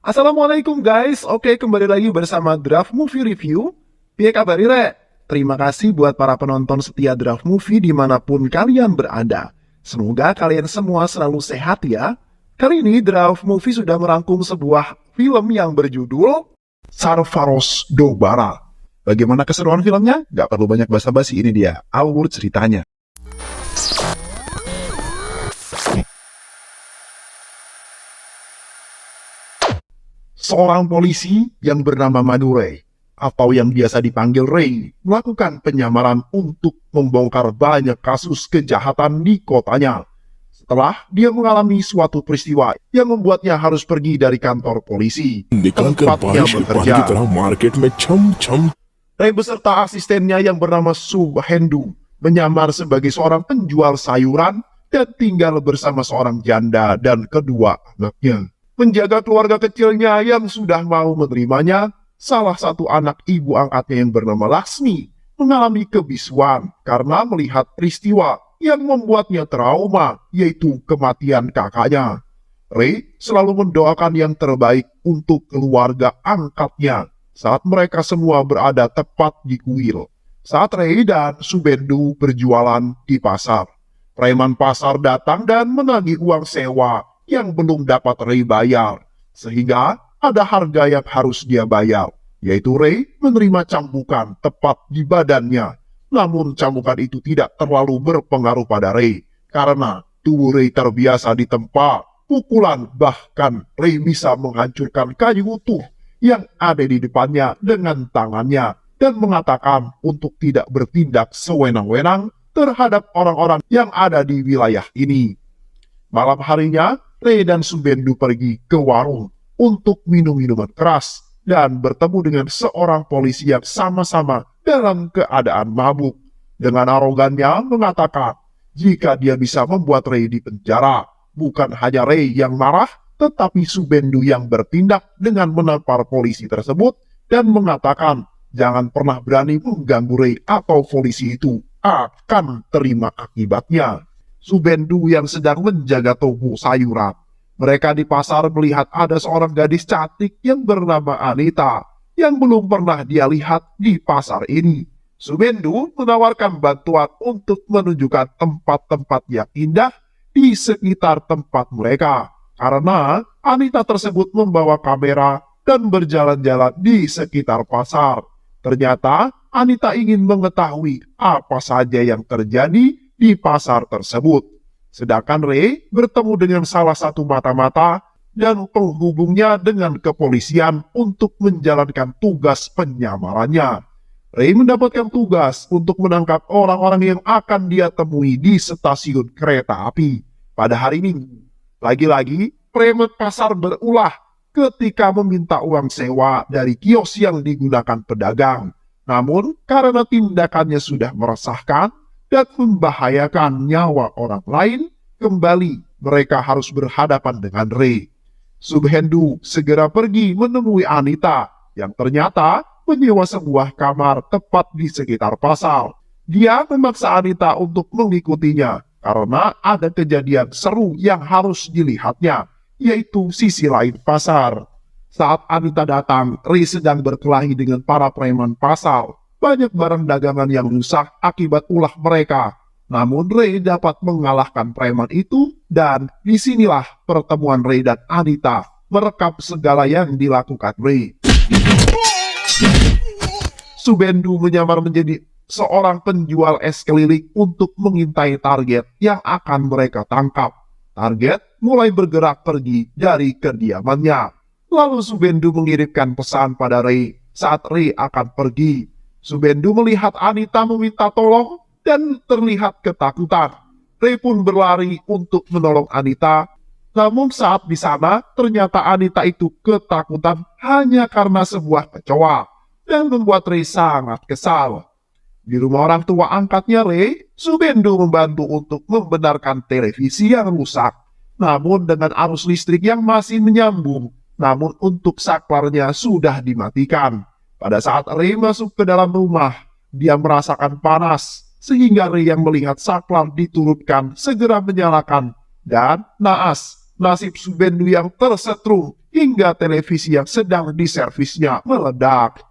Assalamualaikum guys, oke kembali lagi bersama Draft Movie Review. Piye kabar Re? Terima kasih buat para penonton setia Draft Movie dimanapun kalian berada. Semoga kalian semua selalu sehat ya. Kali ini Draft Movie sudah merangkum sebuah film yang berjudul Sarfaros Dobara. Bagaimana keseruan filmnya? Gak perlu banyak basa-basi, ini dia alur ceritanya. Seorang polisi yang bernama Madure, atau yang biasa dipanggil Ray, melakukan penyamaran untuk membongkar banyak kasus kejahatan di kotanya. Setelah dia mengalami suatu peristiwa yang membuatnya harus pergi dari kantor polisi, tempatnya bekerja. Ray beserta asistennya yang bernama Subhendu menyamar sebagai seorang penjual sayuran dan tinggal bersama seorang janda dan kedua anaknya. Menjaga keluarga kecilnya yang sudah mau menerimanya, salah satu anak ibu angkatnya yang bernama Laksmi mengalami kebisuan karena melihat peristiwa yang membuatnya trauma, yaitu kematian kakaknya. Ray selalu mendoakan yang terbaik untuk keluarga angkatnya saat mereka semua berada tepat di kuil. Saat Ray dan Subendu berjualan di pasar, preman pasar datang dan menagih uang sewa yang belum dapat Ray bayar, sehingga ada harga yang harus dia bayar, yaitu Ray menerima cambukan tepat di badannya. Namun cambukan itu tidak terlalu berpengaruh pada Ray, karena tubuh Ray terbiasa ditempa pukulan, bahkan Ray bisa menghancurkan kayu utuh yang ada di depannya dengan tangannya, dan mengatakan untuk tidak bertindak sewenang-wenang terhadap orang-orang yang ada di wilayah ini. Malam harinya, Ray dan Subendu pergi ke warung untuk minum minuman keras dan bertemu dengan seorang polisi yang sama-sama dalam keadaan mabuk. Dengan arogannya mengatakan jika dia bisa membuat Ray dipenjara. Bukan hanya Ray yang marah, tetapi Subendu yang bertindak dengan menampar polisi tersebut dan mengatakan jangan pernah berani mengganggu Ray atau polisi itu akan terima akibatnya. Subendu yang sedang menjaga toko sayuran. Mereka di pasar melihat ada seorang gadis cantik yang bernama Anita yang belum pernah dia lihat di pasar ini. Subendu menawarkan bantuan untuk menunjukkan tempat-tempat yang indah di sekitar tempat mereka, karena Anita tersebut membawa kamera dan berjalan-jalan di sekitar pasar. Ternyata Anita ingin mengetahui apa saja yang terjadi di pasar tersebut. Sedangkan Ray bertemu dengan salah satu mata-mata dan penghubungnya dengan kepolisian untuk menjalankan tugas penyamarannya. Ray mendapatkan tugas untuk menangkap orang-orang yang akan dia temui di stasiun kereta api pada hari Minggu. Lagi-lagi, preman pasar berulah ketika meminta uang sewa dari kios yang digunakan pedagang. Namun, karena tindakannya sudah meresahkan dan membahayakan nyawa orang lain, kembali mereka harus berhadapan dengan Ray. Subhendu segera pergi menemui Anita yang ternyata menyewa sebuah kamar tepat di sekitar pasar. Dia memaksa Anita untuk mengikutinya karena ada kejadian seru yang harus dilihatnya, yaitu sisi lain pasar. Saat Anita datang, Ray sedang berkelahi dengan para preman pasar. Banyak barang dagangan yang rusak akibat ulah mereka. Namun Ray dapat mengalahkan preman itu, dan disinilah pertemuan Ray dan Anita merekam segala yang dilakukan Ray. Subendu menyamar menjadi seorang penjual es keliling untuk mengintai target yang akan mereka tangkap. Target mulai bergerak pergi dari kediamannya. Lalu Subendu mengirimkan pesan pada Ray saat Ray akan pergi. Subendu melihat Anita meminta tolong dan terlihat ketakutan. Ray pun berlari untuk menolong Anita. Namun saat di sana, ternyata Anita itu ketakutan hanya karena sebuah kecoa dan membuat Ray sangat kesal. Di rumah orang tua angkatnya Ray, Subendu membantu untuk membenarkan televisi yang rusak. Namun dengan arus listrik yang masih menyambung, namun untuk saklarnya sudah dimatikan. Pada saat Ray masuk ke dalam rumah, dia merasakan panas, sehingga Ray yang melihat saklar diturunkan segera menyalakan, dan naas, nasib Subendu yang tersetrum hingga televisi yang sedang diservisnya meledak.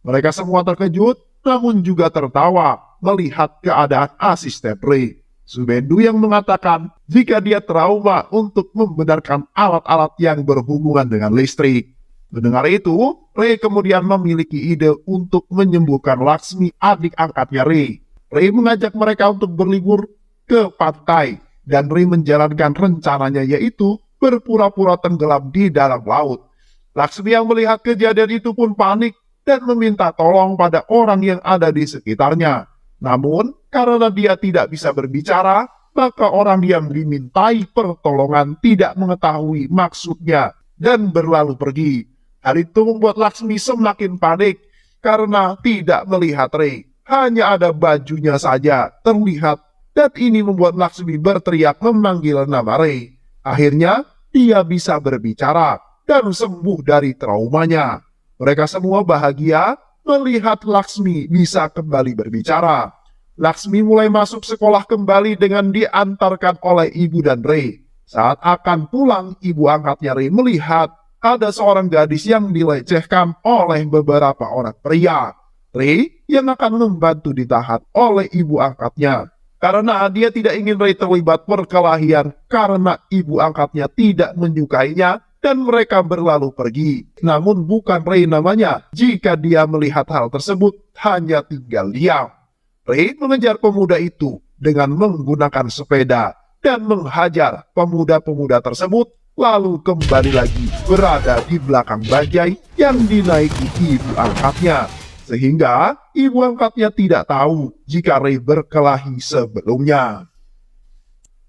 Mereka semua terkejut, namun juga tertawa melihat keadaan asisten Ray. Subendu yang mengatakan jika dia trauma untuk membenarkan alat-alat yang berhubungan dengan listrik. Mendengar itu, Ray kemudian memiliki ide untuk menyembuhkan Laksmi, adik angkatnya Ray. Ray mengajak mereka untuk berlibur ke pantai, dan Ray menjalankan rencananya, yaitu berpura-pura tenggelam di dalam laut. Laksmi yang melihat kejadian itu pun panik dan meminta tolong pada orang yang ada di sekitarnya. Namun, karena dia tidak bisa berbicara, maka orang yang dimintai pertolongan tidak mengetahui maksudnya dan berlalu pergi. Hal itu membuat Laksmi semakin panik karena tidak melihat Ray. Hanya ada bajunya saja terlihat, dan ini membuat Laksmi berteriak memanggil nama Ray. Akhirnya, dia bisa berbicara dan sembuh dari traumanya. Mereka semua bahagia melihat Laksmi bisa kembali berbicara. Laksmi mulai masuk sekolah kembali dengan diantarkan oleh ibu dan Ray. Saat akan pulang, ibu angkatnya Ray melihat ada seorang gadis yang dilecehkan oleh beberapa orang pria. Ray yang akan membantu ditahan oleh ibu angkatnya. Karena dia tidak ingin Ray terlibat perkelahian karena ibu angkatnya tidak menyukainya dan mereka berlalu pergi. Namun bukan Ray namanya jika dia melihat hal tersebut hanya tinggal diam. Ray mengejar pemuda itu dengan menggunakan sepeda dan menghajar pemuda-pemuda tersebut, lalu kembali lagi berada di belakang bajai yang dinaiki ibu angkatnya. Sehingga ibu angkatnya tidak tahu jika Ray berkelahi sebelumnya.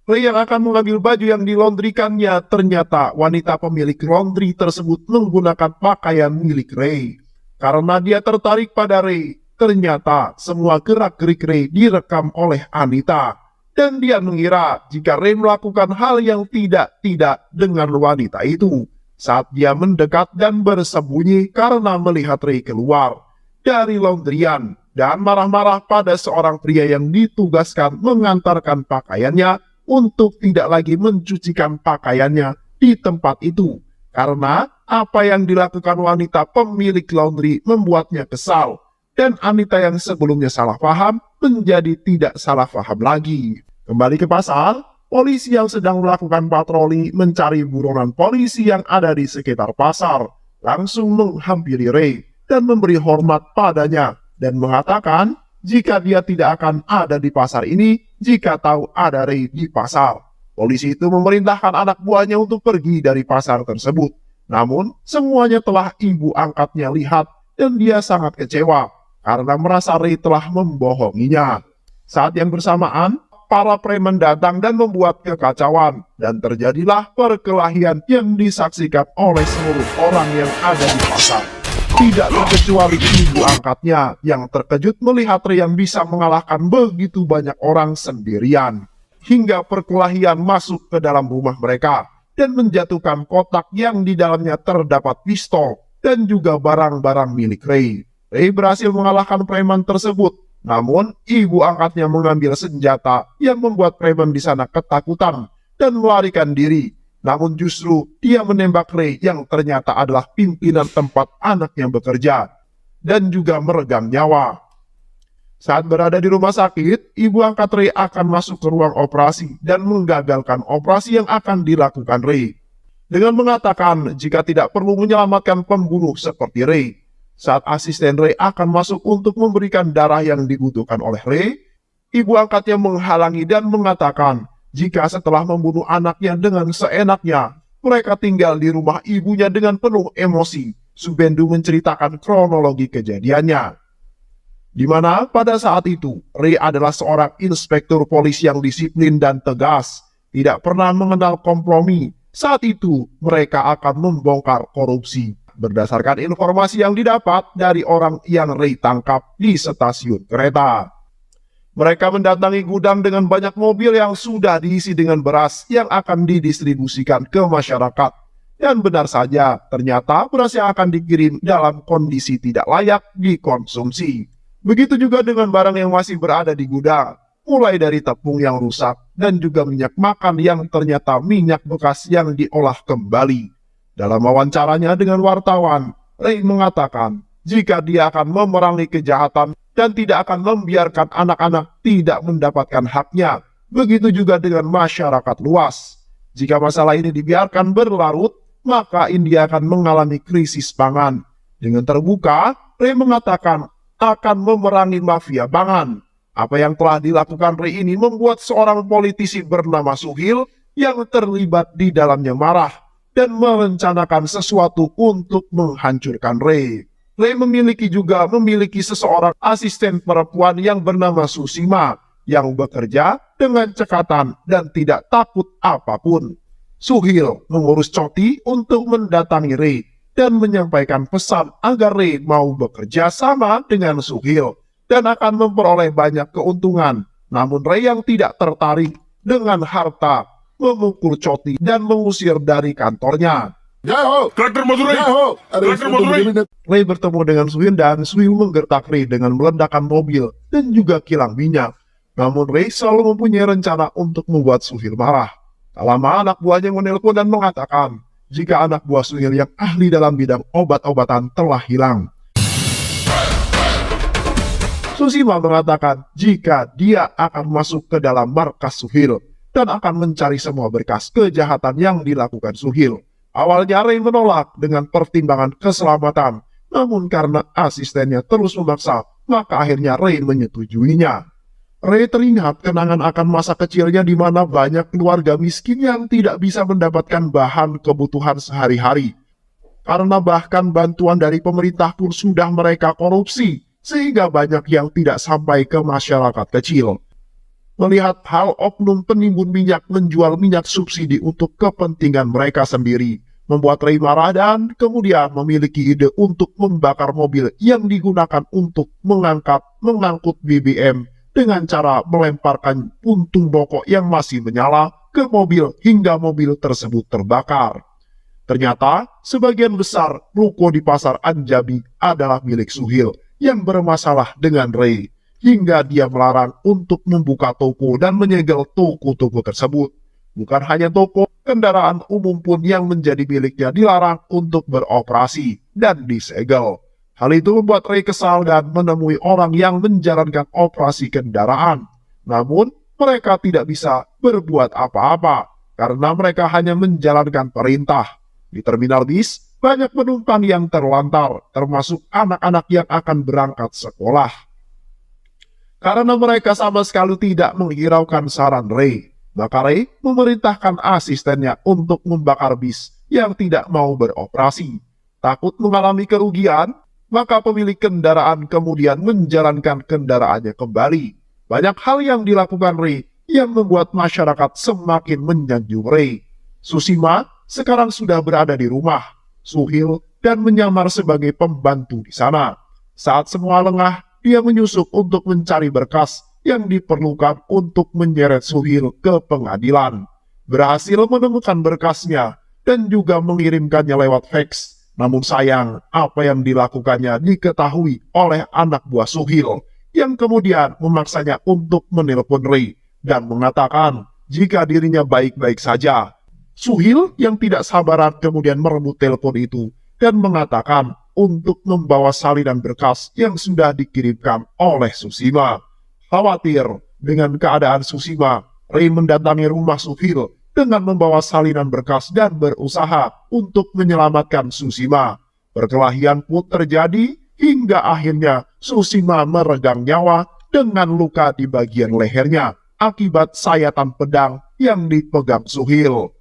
Ray yang akan mengambil baju yang dilondrikannya, ternyata wanita pemilik laundry tersebut menggunakan pakaian milik Ray. Karena dia tertarik pada Ray, ternyata semua gerak-gerik Ray direkam oleh Anita. Dan dia mengira jika Ray melakukan hal yang tidak dengan wanita itu saat dia mendekat dan bersembunyi karena melihat Ray keluar dari laundryan dan marah-marah pada seorang pria yang ditugaskan mengantarkan pakaiannya untuk tidak lagi mencucikan pakaiannya di tempat itu. Karena apa yang dilakukan wanita pemilik laundry membuatnya kesal. Dan Anita yang sebelumnya salah paham menjadi tidak salah paham lagi. Kembali ke pasar, polisi yang sedang melakukan patroli mencari buronan polisi yang ada di sekitar pasar langsung menghampiri Ray dan memberi hormat padanya dan mengatakan jika dia tidak akan ada di pasar ini jika tahu ada Ray di pasar. Polisi itu memerintahkan anak buahnya untuk pergi dari pasar tersebut. Namun, semuanya telah ibu angkatnya lihat dan dia sangat kecewa karena merasa Ray telah membohonginya. Saat yang bersamaan, para preman datang dan membuat kekacauan, dan terjadilah perkelahian yang disaksikan oleh seluruh orang yang ada di pasar. Tidak terkecuali ibu angkatnya yang terkejut melihat Ray yang bisa mengalahkan begitu banyak orang sendirian. Hingga perkelahian masuk ke dalam rumah mereka dan menjatuhkan kotak yang di dalamnya terdapat pistol dan juga barang-barang milik Ray. Ray berhasil mengalahkan preman tersebut, namun ibu angkatnya mengambil senjata yang membuat preman di sana ketakutan dan melarikan diri. Namun justru dia menembak Ray yang ternyata adalah pimpinan tempat anaknya bekerja dan juga meregang nyawa. Saat berada di rumah sakit, ibu angkat Ray akan masuk ke ruang operasi dan menggagalkan operasi yang akan dilakukan Ray. Dengan mengatakan jika tidak perlu menyelamatkan pembunuh seperti Ray. Saat asisten Ray akan masuk untuk memberikan darah yang dibutuhkan oleh Ray, ibu angkatnya menghalangi dan mengatakan jika setelah membunuh anaknya dengan seenaknya, mereka tinggal di rumah ibunya dengan penuh emosi. Subendu menceritakan kronologi kejadiannya. Di mana pada saat itu, Ray adalah seorang inspektur polisi yang disiplin dan tegas, tidak pernah mengenal kompromi. Saat itu, mereka akan membongkar korupsi. Berdasarkan informasi yang didapat dari orang yang Ray tangkap di stasiun kereta. Mereka mendatangi gudang dengan banyak mobil yang sudah diisi dengan beras yang akan didistribusikan ke masyarakat. Dan benar saja, ternyata beras yang akan dikirim dalam kondisi tidak layak dikonsumsi. Begitu juga dengan barang yang masih berada di gudang, mulai dari tepung yang rusak dan juga minyak makan yang ternyata minyak bekas yang diolah kembali. Dalam wawancaranya dengan wartawan, Ray mengatakan jika dia akan memerangi kejahatan dan tidak akan membiarkan anak-anak tidak mendapatkan haknya. Begitu juga dengan masyarakat luas. Jika masalah ini dibiarkan berlarut, maka India akan mengalami krisis pangan. Dengan terbuka, Ray mengatakan akan memerangi mafia pangan. Apa yang telah dilakukan Ray ini membuat seorang politisi bernama Suhil yang terlibat di dalamnya marah dan merencanakan sesuatu untuk menghancurkan Ray. Ray memiliki seseorang asisten perempuan yang bernama Susima yang bekerja dengan cekatan dan tidak takut apapun. Suhil mengurus Choti untuk mendatangi Ray dan menyampaikan pesan agar Ray mau bekerja sama dengan Suhil dan akan memperoleh banyak keuntungan. Namun Ray yang tidak tertarik dengan harta memukul Choti dan mengusir dari kantornya. Ray bertemu dengan Suhil dan Suhil menggertak Ray dengan meledakkan mobil dan juga kilang minyak. Namun Ray selalu mempunyai rencana untuk membuat Suhil marah. Tak lama anak buahnya menelpon dan mengatakan jika anak buah Suhil yang ahli dalam bidang obat-obatan telah hilang. Susima mengatakan jika dia akan masuk ke dalam markas Suhil dan akan mencari semua berkas kejahatan yang dilakukan Suhil. Awalnya Ray menolak dengan pertimbangan keselamatan, namun karena asistennya terus memaksa, maka akhirnya Ray menyetujuinya. Ray teringat kenangan akan masa kecilnya di mana banyak keluarga miskin yang tidak bisa mendapatkan bahan kebutuhan sehari-hari. Karena bahkan bantuan dari pemerintah pun sudah mereka korupsi, sehingga banyak yang tidak sampai ke masyarakat kecil. Melihat hal oknum penimbun minyak menjual minyak subsidi untuk kepentingan mereka sendiri, membuat Ray marah dan kemudian memiliki ide untuk membakar mobil yang digunakan untuk mengangkut BBM dengan cara melemparkan puntung rokok yang masih menyala ke mobil hingga mobil tersebut terbakar. Ternyata, sebagian besar ruko di pasar Anjabi adalah milik Suhil yang bermasalah dengan Ray, hingga dia melarang untuk membuka toko dan menyegel toko-toko tersebut. Bukan hanya toko, kendaraan umum pun yang menjadi miliknya dilarang untuk beroperasi dan disegel. Hal itu membuat Ray kesal dan menemui orang yang menjalankan operasi kendaraan. Namun, mereka tidak bisa berbuat apa-apa karena mereka hanya menjalankan perintah. Di terminal bis, banyak penumpang yang terlantar, termasuk anak-anak yang akan berangkat sekolah. Karena mereka sama sekali tidak menghiraukan saran Ray, maka Ray memerintahkan asistennya untuk membakar bis yang tidak mau beroperasi. Takut mengalami kerugian, maka pemilik kendaraan kemudian menjalankan kendaraannya kembali. Banyak hal yang dilakukan Ray yang membuat masyarakat semakin menyanjung Ray. Susima sekarang sudah berada di rumah Suhil dan menyamar sebagai pembantu di sana. Saat semua lengah, dia menyusup untuk mencari berkas yang diperlukan untuk menyeret Suhil ke pengadilan. Berhasil menemukan berkasnya dan juga mengirimkannya lewat fax. Namun sayang, apa yang dilakukannya diketahui oleh anak buah Suhil yang kemudian memaksanya untuk menelpon Ray dan mengatakan jika dirinya baik-baik saja. Suhil yang tidak sabaran kemudian merebut telepon itu dan mengatakan untuk membawa salinan berkas yang sudah dikirimkan oleh Susima. Khawatir dengan keadaan Susima, Ray mendatangi rumah Suhil dengan membawa salinan berkas dan berusaha untuk menyelamatkan Susima. Perkelahian pun terjadi hingga akhirnya Susima meregang nyawa dengan luka di bagian lehernya akibat sayatan pedang yang dipegang Suhil.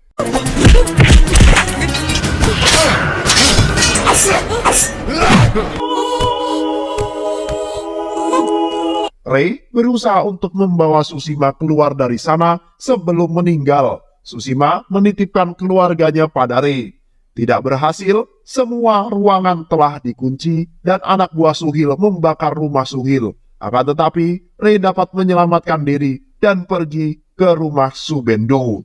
Ray berusaha untuk membawa Susima keluar dari sana sebelum meninggal. Susima menitipkan keluarganya pada Ray. Tidak berhasil, semua ruangan telah dikunci dan anak buah Suhil membakar rumah Suhil. Akan tetapi, Ray dapat menyelamatkan diri dan pergi ke rumah Subendo.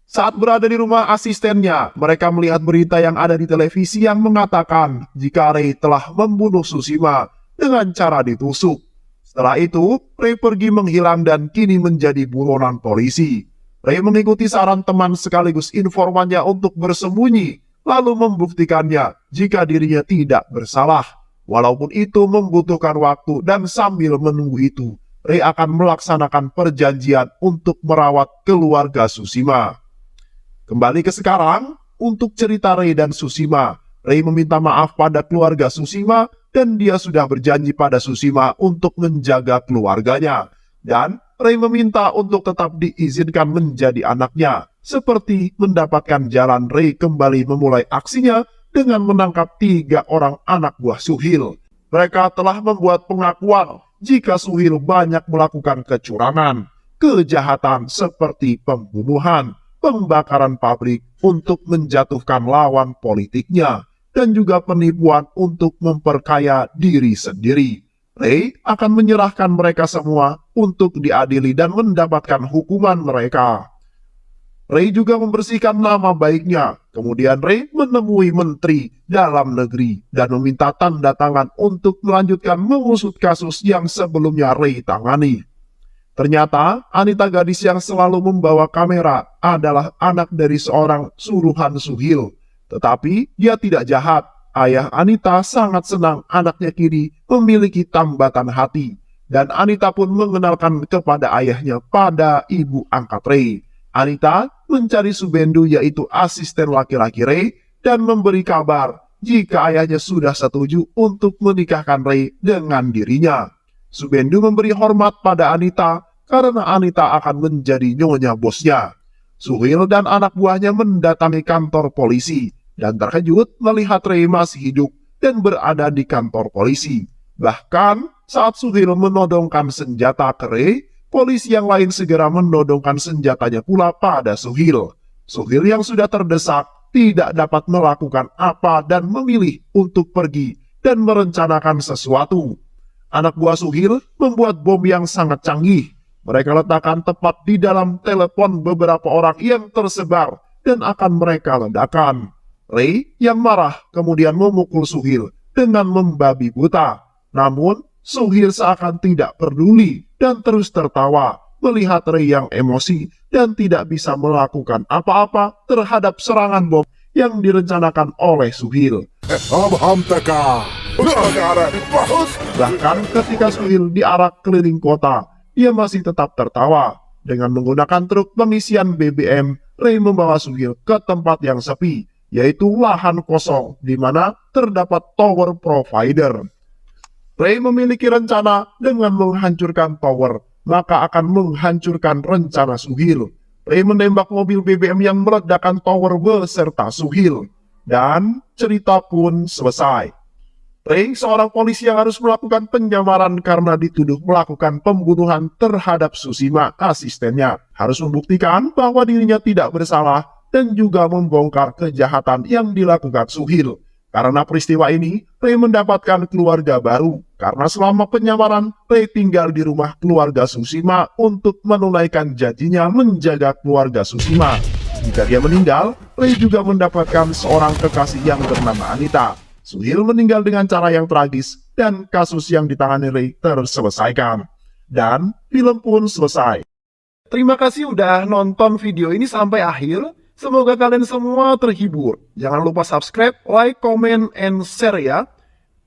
Saat berada di rumah asistennya, mereka melihat berita yang ada di televisi yang mengatakan jika Ray telah membunuh Susima dengan cara ditusuk. Setelah itu, Ray pergi menghilang dan kini menjadi buronan polisi. Ray mengikuti saran teman sekaligus informannya untuk bersembunyi lalu membuktikannya jika dirinya tidak bersalah. Walaupun itu membutuhkan waktu dan sambil menunggu itu, Ray akan melaksanakan perjanjian untuk merawat keluarga Tsushima. Kembali ke sekarang, untuk cerita Ray dan Tsushima, Ray meminta maaf pada keluarga Tsushima dan dia sudah berjanji pada Tsushima untuk menjaga keluarganya. Dan Ray meminta untuk tetap diizinkan menjadi anaknya, seperti mendapatkan jalan Ray kembali memulai aksinya dengan menangkap 3 orang anak buah Suhil. Mereka telah membuat pengakuan jika Suhil banyak melakukan kecurangan, kejahatan seperti pembunuhan, pembakaran pabrik untuk menjatuhkan lawan politiknya, dan juga penipuan untuk memperkaya diri sendiri. Ray akan menyerahkan mereka semua untuk diadili dan mendapatkan hukuman mereka. Ray juga membersihkan nama baiknya. Kemudian Ray menemui Menteri Dalam Negeri dan meminta tanda tangan untuk melanjutkan mengusut kasus yang sebelumnya Ray tangani. Ternyata Anita, gadis yang selalu membawa kamera, adalah anak dari seorang suruhan Suhil. Tetapi dia tidak jahat. Ayah Anita sangat senang anaknya kini memiliki tambatan hati. Dan Anita pun mengenalkan kepada ayahnya pada ibu angkat Ray. Anita mencari Subendu, yaitu asisten laki-laki Ray, dan memberi kabar jika ayahnya sudah setuju untuk menikahkan Ray dengan dirinya. Subendu memberi hormat pada Anita karena Anita akan menjadi nyonya bosnya. Suhil dan anak buahnya mendatangi kantor polisi dan terkejut melihat Ray masih hidup dan berada di kantor polisi. Bahkan saat Suhil menodongkan senjata ke Ray, polisi yang lain segera menodongkan senjatanya pula pada Suhil. Suhil yang sudah terdesak tidak dapat melakukan apa dan memilih untuk pergi dan merencanakan sesuatu. Anak buah Suhil membuat bom yang sangat canggih. Mereka letakkan tepat di dalam telepon beberapa orang yang tersebar dan akan mereka ledakan. Ray yang marah kemudian memukul Suhil dengan membabi buta. Namun Suhil seakan tidak peduli dan terus tertawa melihat Ray yang emosi dan tidak bisa melakukan apa-apa terhadap serangan bom yang direncanakan oleh Suhil. Bahkan ketika Suhil diarak keliling kota, dia masih tetap tertawa. Dengan menggunakan truk pengisian BBM, Ray membawa Suhil ke tempat yang sepi, yaitu lahan kosong di mana terdapat tower provider. Ray memiliki rencana dengan menghancurkan tower, maka akan menghancurkan rencana Suhil. Ray menembak mobil BBM yang meledakkan tower beserta Suhil. Dan cerita pun selesai. Ray, seorang polisi yang harus melakukan penyamaran karena dituduh melakukan pembunuhan terhadap Tsushima, asistennya, harus membuktikan bahwa dirinya tidak bersalah dan juga membongkar kejahatan yang dilakukan Suhil. Karena peristiwa ini, Ray mendapatkan keluarga baru. Karena selama penyamaran, Ray tinggal di rumah keluarga Tsushima untuk menunaikan janjinya menjaga keluarga Tsushima. Jika dia meninggal, Ray juga mendapatkan seorang kekasih yang bernama Anita. Suhil meninggal dengan cara yang tragis dan kasus yang ditangani Ray terselesaikan. Dan film pun selesai. Terima kasih udah nonton video ini sampai akhir. Semoga kalian semua terhibur. Jangan lupa subscribe, like, comment, and share ya.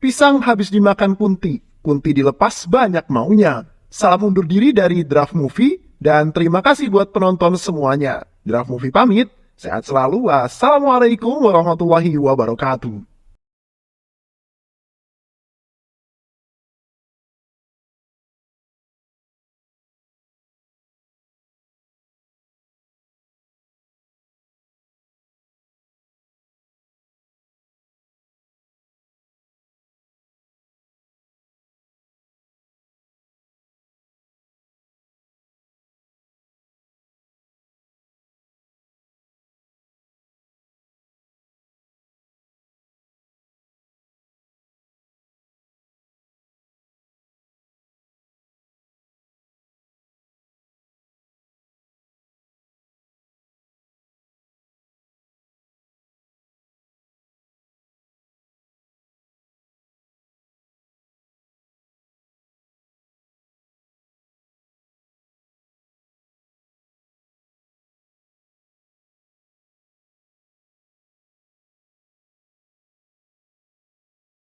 Pisang habis dimakan kunti. Kunti dilepas banyak maunya. Salam undur diri dari Draft Movie. Dan terima kasih buat penonton semuanya. Draft Movie pamit. Sehat selalu. Wassalamualaikum warahmatullahi wabarakatuh.